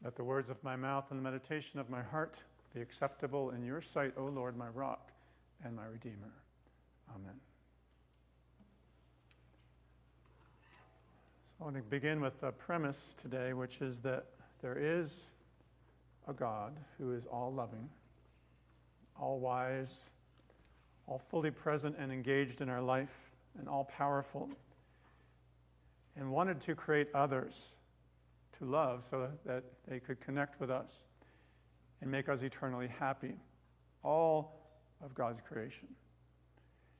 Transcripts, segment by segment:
Let the words of my mouth and the meditation of my heart be acceptable in your sight, O Lord, my rock and my redeemer. Amen. So I want to begin with a premise today, which is that there is a God who is all-loving, all-wise, all fully present and engaged in our life, and all-powerful, and wanted to create others to love so that they could connect with us and make us eternally happy, all of God's creation.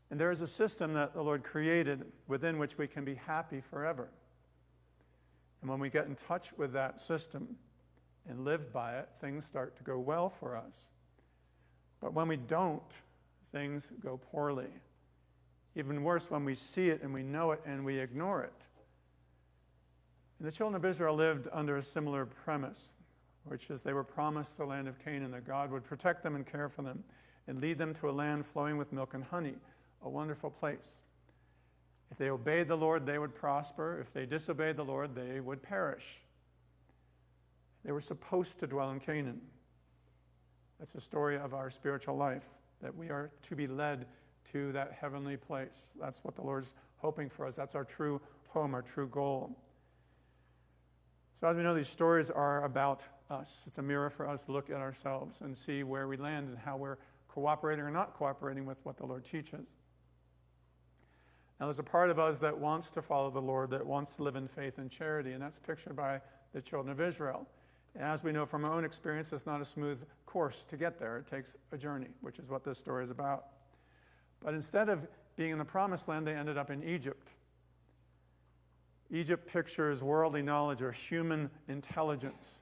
And there is a system that the Lord created within which we can be happy forever. And when we get in touch with that system and live by it, things start to go well for us. But when we don't, things go poorly. Even worse, when we see it and we know it and we ignore it. And the children of Israel lived under a similar premise, which is they were promised the land of Canaan, that God would protect them and care for them and lead them to a land flowing with milk and honey, a wonderful place. If they obeyed the Lord, they would prosper. If they disobeyed the Lord, they would perish. They were supposed to dwell in Canaan. That's the story of our spiritual life, that we are to be led to that heavenly place. That's what the Lord's hoping for us. That's our true home, our true goal. So as we know, these stories are about us. It's a mirror for us to look at ourselves and see where we land and how we're cooperating or not cooperating with what the Lord teaches. Now, there's a part of us that wants to follow the Lord, that wants to live in faith and charity, and that's pictured by the children of Israel. And as we know from our own experience, it's not a smooth course to get there. It takes a journey, which is what this story is about. But instead of being in the promised land, they ended up in Egypt. Egypt pictures worldly knowledge or human intelligence.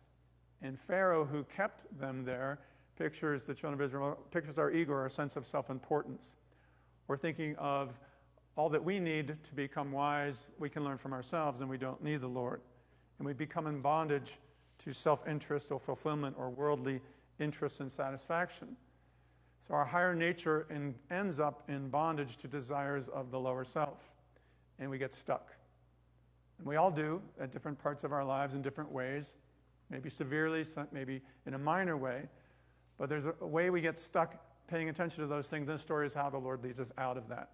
And Pharaoh, who kept them there, pictures the children of Israel, pictures our ego, our sense of self-importance. We're thinking of all that we need to become wise, we can learn from ourselves, and we don't need the Lord. And we become in bondage to self-interest or fulfillment or worldly interest and satisfaction. So our higher nature ends up in bondage to desires of the lower self, and we get stuck. And we all do at different parts of our lives in different ways, maybe severely, maybe in a minor way. But there's a way we get stuck paying attention to those things. This story is how the Lord leads us out of that.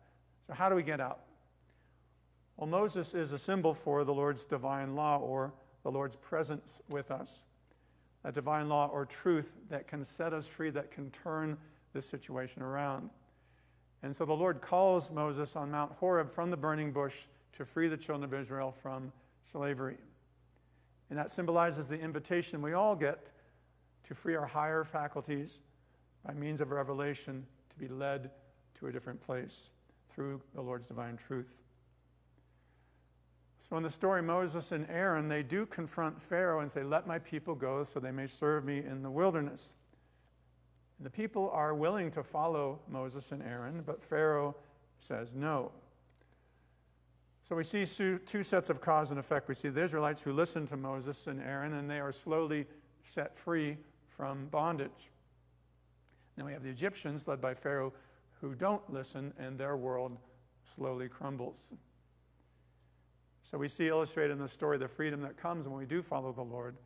So how do we get out? Well, Moses is a symbol for the Lord's divine law, or the Lord's presence with us. A divine law or truth that can set us free, that can turn this situation around. And so the Lord calls Moses on Mount Horeb from the burning bush to free the children of Israel from slavery. And that symbolizes the invitation we all get to free our higher faculties by means of revelation, to be led to a different place through the Lord's divine truth. So in the story, Moses and Aaron, they do confront Pharaoh and say, "Let my people go so they may serve me in the wilderness." And the people are willing to follow Moses and Aaron, but Pharaoh says no. So we see two sets of cause and effect. We see the Israelites who listen to Moses and Aaron, and they are slowly set free from bondage. Then we have the Egyptians, led by Pharaoh, who don't listen, and their world slowly crumbles. So we see illustrated in the story the freedom that comes when we do follow the Lord,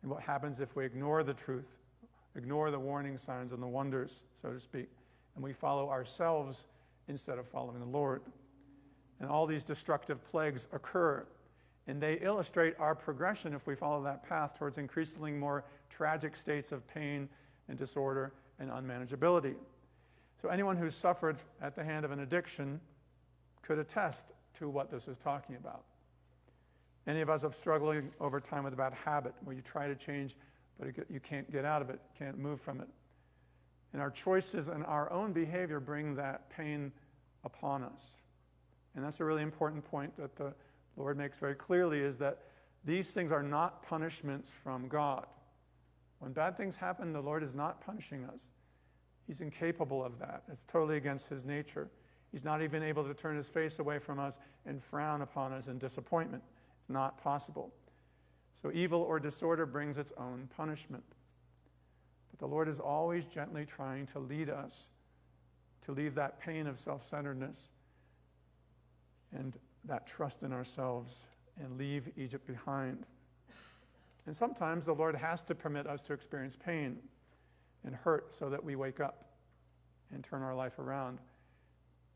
and what happens if we ignore the truth, ignore the warning signs and the wonders, so to speak, and we follow ourselves instead of following the Lord. And all these destructive plagues occur, and they illustrate our progression if we follow that path towards increasingly more tragic states of pain and disorder and unmanageability. So anyone who's suffered at the hand of an addiction could attest to what this is talking about. Any of us have struggled over time with a bad habit where you try to change, but you can't get out of it, can't move from it. And our choices and our own behavior bring that pain upon us. And that's a really important point that the Lord makes very clearly, is that these things are not punishments from God. When bad things happen, the Lord is not punishing us. He's incapable of that. It's totally against his nature. He's not even able to turn his face away from us and frown upon us in disappointment. It's not possible. So evil or disorder brings its own punishment. But the Lord is always gently trying to lead us to leave that pain of self-centeredness and that trust in ourselves and leave Egypt behind. And sometimes the Lord has to permit us to experience pain and hurt so that we wake up and turn our life around.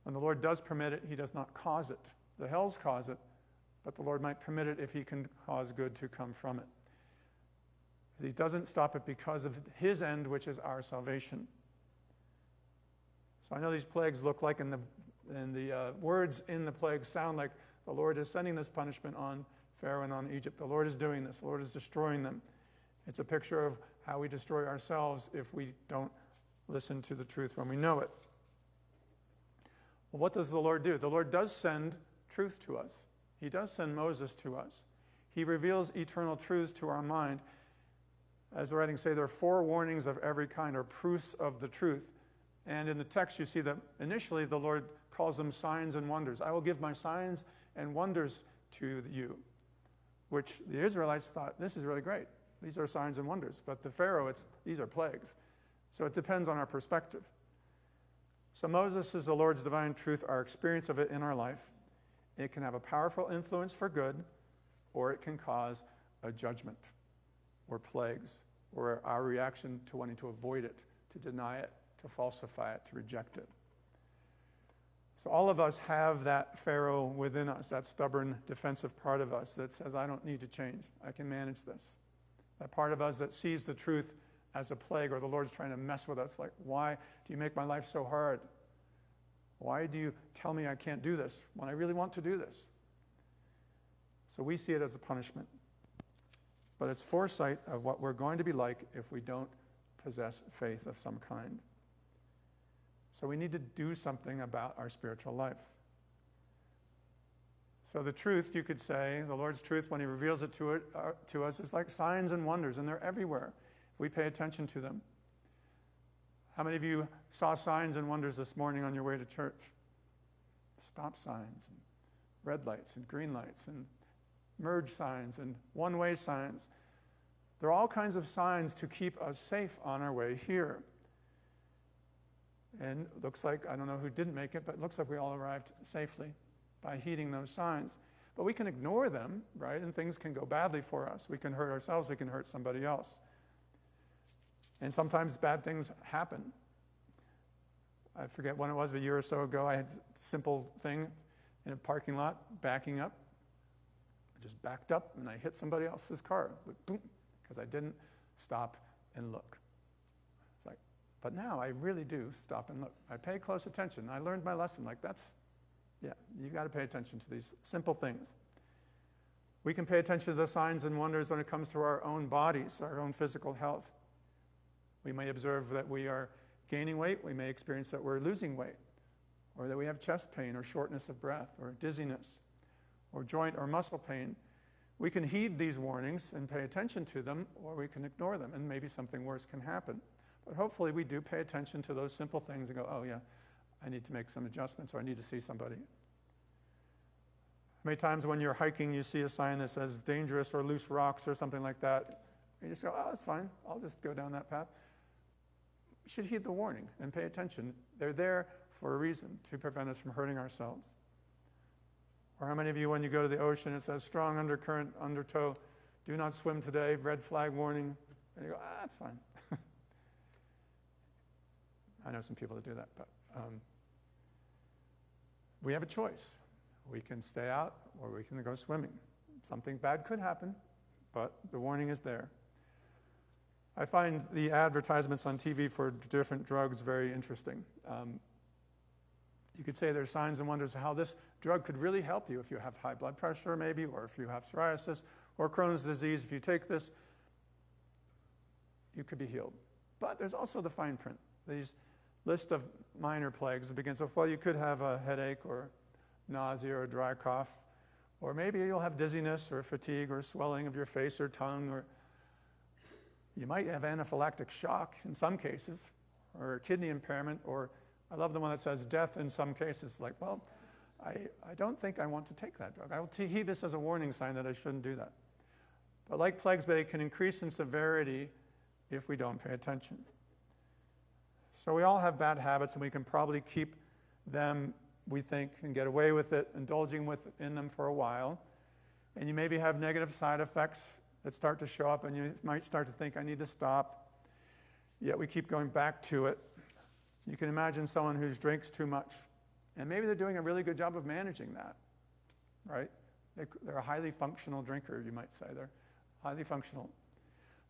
When the Lord does permit it, he does not cause it. The hells cause it, but the Lord might permit it if he can cause good to come from it. He doesn't stop it because of his end, which is our salvation. So I know these plagues look like, and the words in the plagues sound like the Lord is sending this punishment on Pharaoh and on Egypt. The Lord is doing this. The Lord is destroying them. It's a picture of how we destroy ourselves if we don't listen to the truth when we know it. Well, what does the Lord do? The Lord does send truth to us. He does send Moses to us. He reveals eternal truths to our mind. As the writings say, there are 4 warnings of every kind, or proofs of the truth. And in the text, you see that initially the Lord calls them signs and wonders. I will give my signs and wonders to you, which the Israelites thought, this is really great. These are signs and wonders. But the Pharaoh, these are plagues. So it depends on our perspective. So Moses is the Lord's divine truth, our experience of it in our life. It can have a powerful influence for good, or it can cause a judgment or plagues, or our reaction to wanting to avoid it, to deny it, to falsify it, to reject it. So all of us have that Pharaoh within us, that stubborn, defensive part of us that says, I don't need to change. I can manage this. That part of us that sees the truth as a plague, or the Lord's trying to mess with us. Like, why do you make my life so hard? Why do you tell me I can't do this when I really want to do this? So we see it as a punishment. But it's foresight of what we're going to be like if we don't possess faith of some kind. So we need to do something about our spiritual life. So the truth, you could say, the Lord's truth, when he reveals it to us, is like signs and wonders, and they're everywhere if we pay attention to them. How many of you saw signs and wonders this morning on your way to church? Stop signs, and red lights, and green lights, and merge signs, and one-way signs. There are all kinds of signs to keep us safe on our way here. And it looks like, I don't know who didn't make it, but it looks like we all arrived safely by heeding those signs. But we can ignore them, right? And things can go badly for us. We can hurt ourselves, we can hurt somebody else. And sometimes bad things happen. I forget when it was, a year or so ago, I had a simple thing in a parking lot, backing up. I just backed up and I hit somebody else's car, because I didn't stop and look. It's like, but now I really do stop and look. I pay close attention. I learned my lesson. You got to pay attention to these simple things. We can pay attention to the signs and wonders when it comes to our own bodies, our own physical health. We may observe that we are gaining weight. We may experience that we're losing weight, or that we have chest pain or shortness of breath or dizziness or joint or muscle pain. We can heed these warnings and pay attention to them, or we can ignore them, and maybe something worse can happen. But hopefully we do pay attention to those simple things and go, oh yeah, I need to make some adjustments, or I need to see somebody. How many times when you're hiking you see a sign that says dangerous or loose rocks or something like that, and you just go, oh, that's fine, I'll just go down that path. We should heed the warning and pay attention. They're there for a reason, to prevent us from hurting ourselves. Or how many of you, when you go to the ocean, it says strong undercurrent, undertow, do not swim today, red flag warning, and you go, that's fine. I know some people that do that, but we have a choice. We can stay out or we can go swimming. Something bad could happen, but the warning is there. I find the advertisements on TV for different drugs very interesting. You could say there's signs and wonders of how this drug could really help you if you have high blood pressure maybe, or if you have psoriasis or Crohn's disease. If you take this, you could be healed. But there's also the fine print. These list of minor plagues. It begins with, well, you could have a headache or nausea or a dry cough, or maybe you'll have dizziness or fatigue or swelling of your face or tongue, or you might have anaphylactic shock in some cases, or kidney impairment, or I love the one that says death in some cases. Like, well, I don't think I want to take that drug. I will heed this as a warning sign that I shouldn't do that. But like plagues, they can increase in severity if we don't pay attention. So we all have bad habits, and we can probably keep them, we think, and get away with it, indulging in them for a while. And you maybe have negative side effects that start to show up, and you might start to think, I need to stop. Yet we keep going back to it. You can imagine someone who drinks too much, and maybe they're doing a really good job of managing that, right? They're a highly functional drinker, you might say. They're highly functional.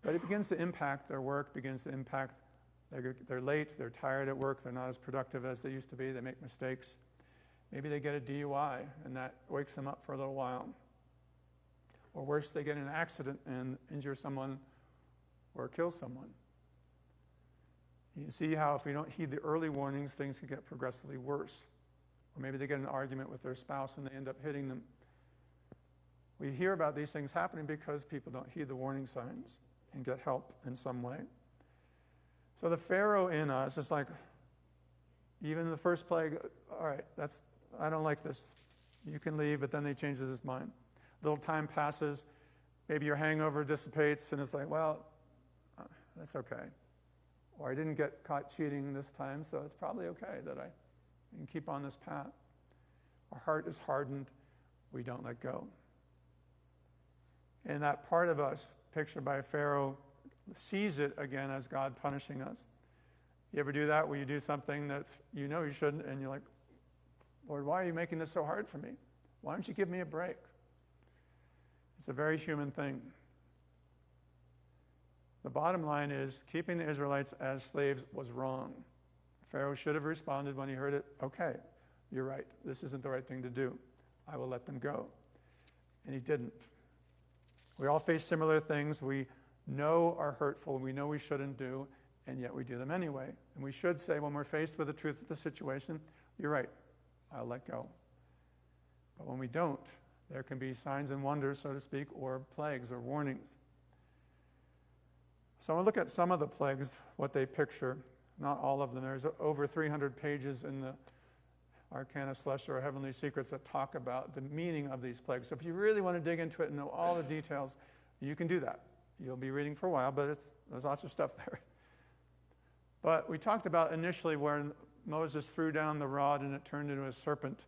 But it begins to impact their work, begins to impact, they're late, they're tired at work, they're not as productive as they used to be, they make mistakes. Maybe they get a DUI, and that wakes them up for a little while. Or worse, they get in an accident and injure someone or kill someone. You see how if we don't heed the early warnings, things can get progressively worse. Or maybe they get in an argument with their spouse and they end up hitting them. We hear about these things happening because people don't heed the warning signs and get help in some way. So the Pharaoh in us is like, even in the first plague, all right, I don't like this. You can leave, but then he changes his mind. A little time passes, maybe your hangover dissipates, and it's like, well, that's okay. Or I didn't get caught cheating this time, so it's probably okay that I can keep on this path. Our heart is hardened, we don't let go. And that part of us, pictured by Pharaoh, sees it again as God punishing us. You ever do that where you do something that you know you shouldn't, and you're like, Lord, why are you making this so hard for me? Why don't you give me a break? It's a very human thing. The bottom line is keeping the Israelites as slaves was wrong. Pharaoh should have responded when he heard it, okay, you're right, this isn't the right thing to do. I will let them go. And he didn't. We all face similar things we know are hurtful, we know we shouldn't do, and yet we do them anyway. And we should say when we're faced with the truth of the situation, you're right, I'll let go. But when we don't, there can be signs and wonders, so to speak, or plagues or warnings. So I want to look at some of the plagues, what they picture. Not all of them. There's over 300 pages in the Arcana Celestia or Heavenly Secrets that talk about the meaning of these plagues. So if you really want to dig into it and know all the details, you can do that. You'll be reading for a while, but there's lots of stuff there. But we talked about initially when Moses threw down the rod and it turned into a serpent.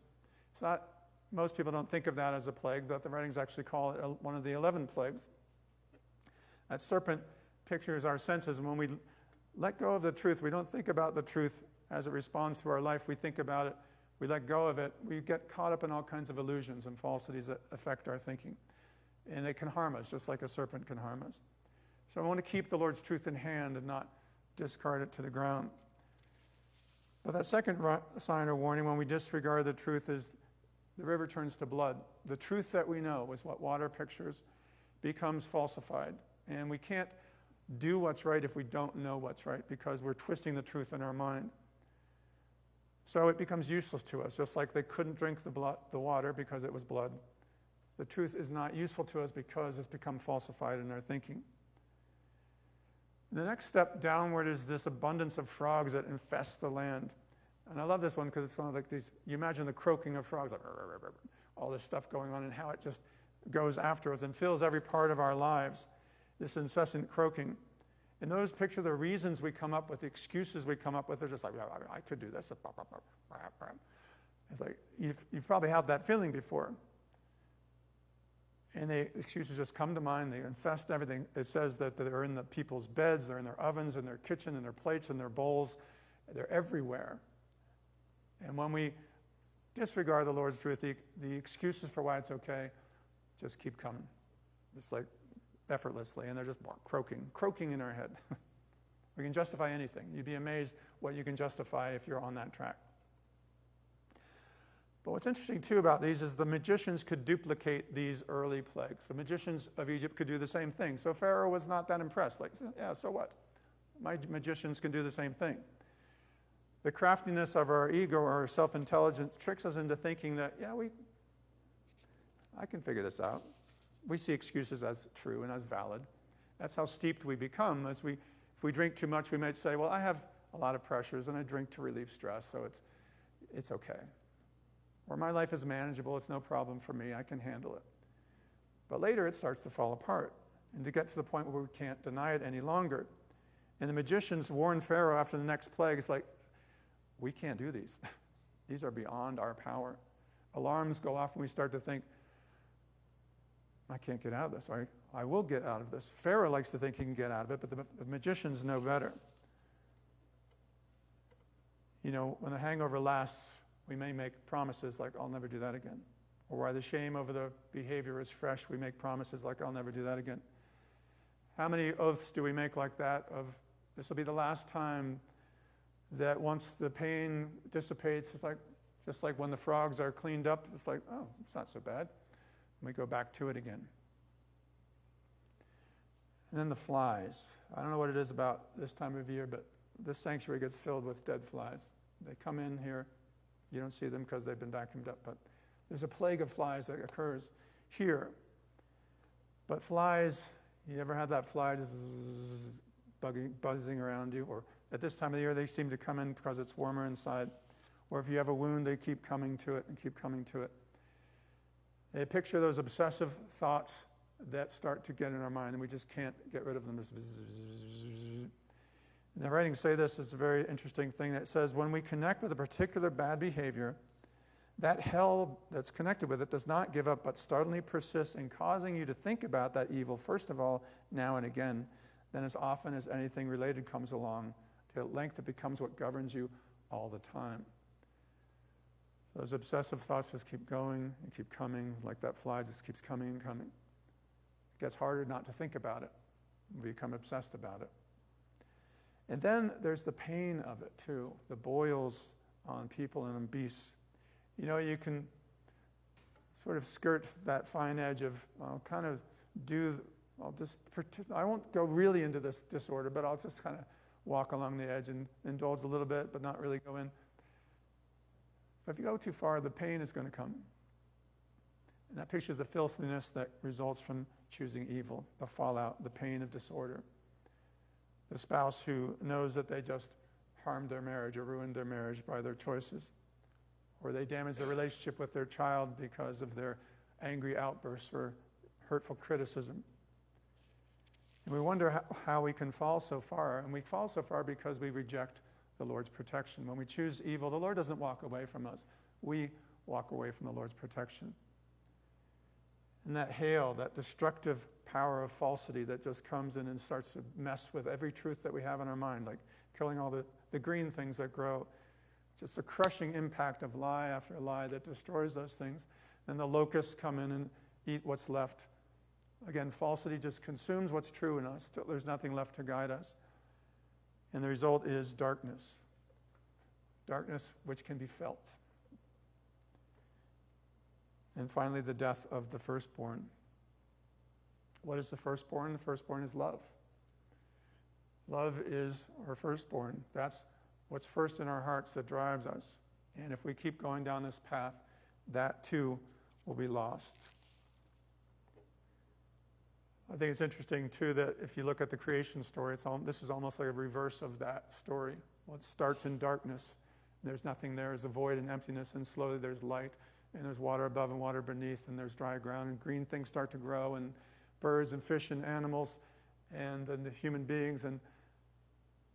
It's not, most people don't think of that as a plague, but the writings actually call it one of the 11 plagues. That serpent pictures our senses, and when we let go of the truth, we don't think about the truth as it responds to our life. We think about it, we let go of it, we get caught up in all kinds of illusions and falsities that affect our thinking. And they can harm us, just like a serpent can harm us. So I want to keep the Lord's truth in hand and not discard it to the ground. But that second sign or warning, when we disregard the truth, is the river turns to blood. The truth that we know is what water pictures, becomes falsified. And we can't do what's right if we don't know what's right, because we're twisting the truth in our mind. So it becomes useless to us, just like they couldn't drink the water because it was blood. The truth is not useful to us because it's become falsified in our thinking. The next step downward is this abundance of frogs that infest the land. And I love this one because it's kind of like these, you imagine the croaking of frogs, like all this stuff going on, and how it just goes after us and fills every part of our lives, this incessant croaking. And those picture the reasons we come up with, the excuses we come up with. They're just like, I could do this. It's like, you've probably had that feeling before. And the excuses just come to mind. They infest everything. It says that they're in the people's beds, they're in their ovens, in their kitchen, in their plates, in their bowls. They're everywhere. And when we disregard the Lord's truth, the excuses for why it's okay just keep coming. It's like effortlessly, and they're just croaking in our head. We can justify anything. You'd be amazed what you can justify if you're on that track. But what's interesting, too, about these is the magicians could duplicate these early plagues. The magicians of Egypt could do the same thing. So Pharaoh was not that impressed. Like, yeah, so what? My magicians can do the same thing. The craftiness of our ego or our self-intelligence tricks us into thinking that, yeah, I can figure this out. We see excuses as true and as valid. That's how steeped we become. If we drink too much, we might say, well, I have a lot of pressures and I drink to relieve stress, so it's okay. Or my life is manageable, it's no problem for me, I can handle it. But later it starts to fall apart and to get to the point where we can't deny it any longer. And the magicians warn Pharaoh after the next plague, it's like, we can't do these. These are beyond our power. Alarms go off and we start to think, I can't get out of this. I will get out of this. Pharaoh likes to think he can get out of it, but the magicians know better. You know, when the hangover lasts, we may make promises like, I'll never do that again. Or while the shame over the behavior is fresh, we make promises like, I'll never do that again. How many oaths do we make like that of, this will be the last time that once the pain dissipates, it's like, just like when the frogs are cleaned up, it's like, oh, it's not so bad. And we go back to it again. And then the flies. I don't know what it is about this time of year, but this sanctuary gets filled with dead flies. They come in here. You don't see them because they've been vacuumed up, but there's a plague of flies that occurs here. But flies, you ever had that fly just buzzing around you? Or at this time of the year, they seem to come in because it's warmer inside. Or if you have a wound, they keep coming to it and keep coming to it. They picture those obsessive thoughts that start to get in our mind, and we just can't get rid of them. And the writings say this, it's a very interesting thing that says, when we connect with a particular bad behavior, that hell that's connected with it does not give up, but startlingly persists in causing you to think about that evil, first of all, now and again, then as often as anything related comes along, till at length it becomes what governs you all the time. Those obsessive thoughts just keep going and keep coming, like that fly just keeps coming and coming. It gets harder not to think about it. We become obsessed about it. And then there's the pain of it too, the boils on people and on beasts. You know, you can sort of skirt that fine edge of, I won't go really into this disorder, but I'll just kind of walk along the edge and indulge a little bit, but not really go in. But if you go too far, the pain is going to come. And that pictures the filthiness that results from choosing evil, the fallout, the pain of disorder. The spouse who knows that they just harmed their marriage or ruined their marriage by their choices. Or they damage their relationship with their child because of their angry outbursts or hurtful criticism. And we wonder how we can fall so far. And we fall so far because we reject the Lord's protection. When we choose evil, the Lord doesn't walk away from us. We walk away from the Lord's protection. And that hail, that destructive power of falsity that just comes in and starts to mess with every truth that we have in our mind, like killing all the green things that grow. Just a crushing impact of lie after lie that destroys those things. Then the locusts come in and eat what's left. Again, falsity just consumes what's true in us till there's nothing left to guide us. And the result is darkness. Darkness which can be felt. And finally, the death of the firstborn. What is the firstborn? The firstborn is love. Love is our firstborn. That's what's first in our hearts that drives us. And if we keep going down this path, that too will be lost. I think it's interesting too that if you look at the creation story, this is almost like a reverse of that story. Well, it starts in darkness. There's nothing there. There's a void and emptiness, and slowly there's light, and there's water above and water beneath, and there's dry ground, and green things start to grow, and birds and fish and animals, and then the human beings, and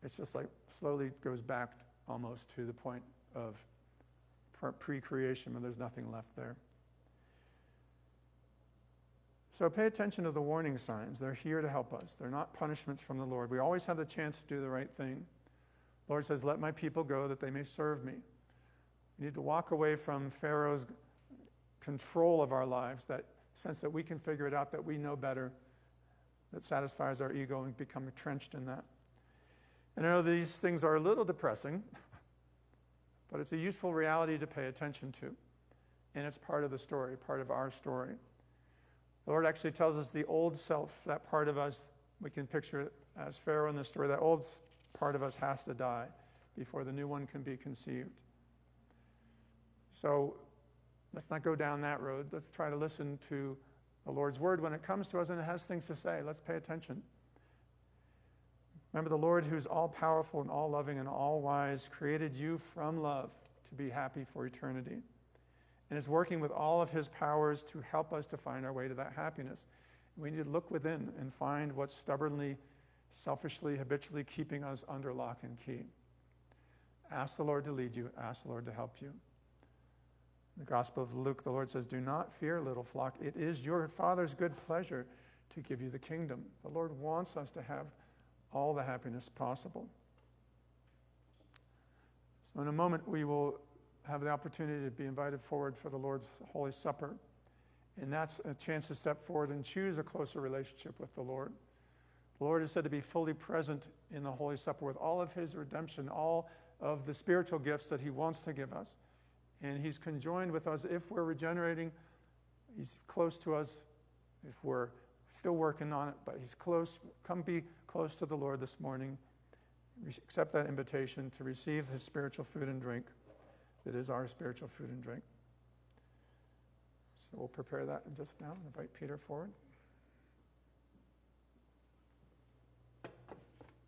it's just like slowly goes back almost to the point of pre-creation when there's nothing left there. So pay attention to the warning signs. They're here to help us. They're not punishments from the Lord. We always have the chance to do the right thing. The Lord says, let my people go that they may serve me. We need to walk away from Pharaoh's control of our lives, that sense that we can figure it out, that we know better, that satisfies our ego, and become entrenched in that. And I know these things are a little depressing, but it's a useful reality to pay attention to. And it's part of the story, part of our story. The Lord actually tells us the old self, that part of us, we can picture it as Pharaoh in the story, that old part of us has to die before the new one can be conceived. So let's not go down that road. Let's try to listen to the Lord's word when it comes to us and it has things to say. Let's pay attention. Remember, the Lord, who's all-powerful and all-loving and all-wise, created you from love to be happy for eternity, and is working with all of his powers to help us to find our way to that happiness. We need to look within and find what's stubbornly, selfishly, habitually keeping us under lock and key. Ask the Lord to lead you. Ask the Lord to help you. In the Gospel of Luke, the Lord says, "Do not fear, little flock. It is your Father's good pleasure to give you the kingdom." The Lord wants us to have all the happiness possible. So in a moment, we will have the opportunity to be invited forward for the Lord's Holy Supper. And that's a chance to step forward and choose a closer relationship with the Lord. The Lord is said to be fully present in the Holy Supper with all of his redemption, all of the spiritual gifts that he wants to give us. And he's conjoined with us if we're regenerating. He's close to us if we're still working on it, but he's close. Come be close to the Lord this morning. Accept that invitation to receive his spiritual food and drink that is our spiritual food and drink. So we'll prepare that in just now and invite Peter forward.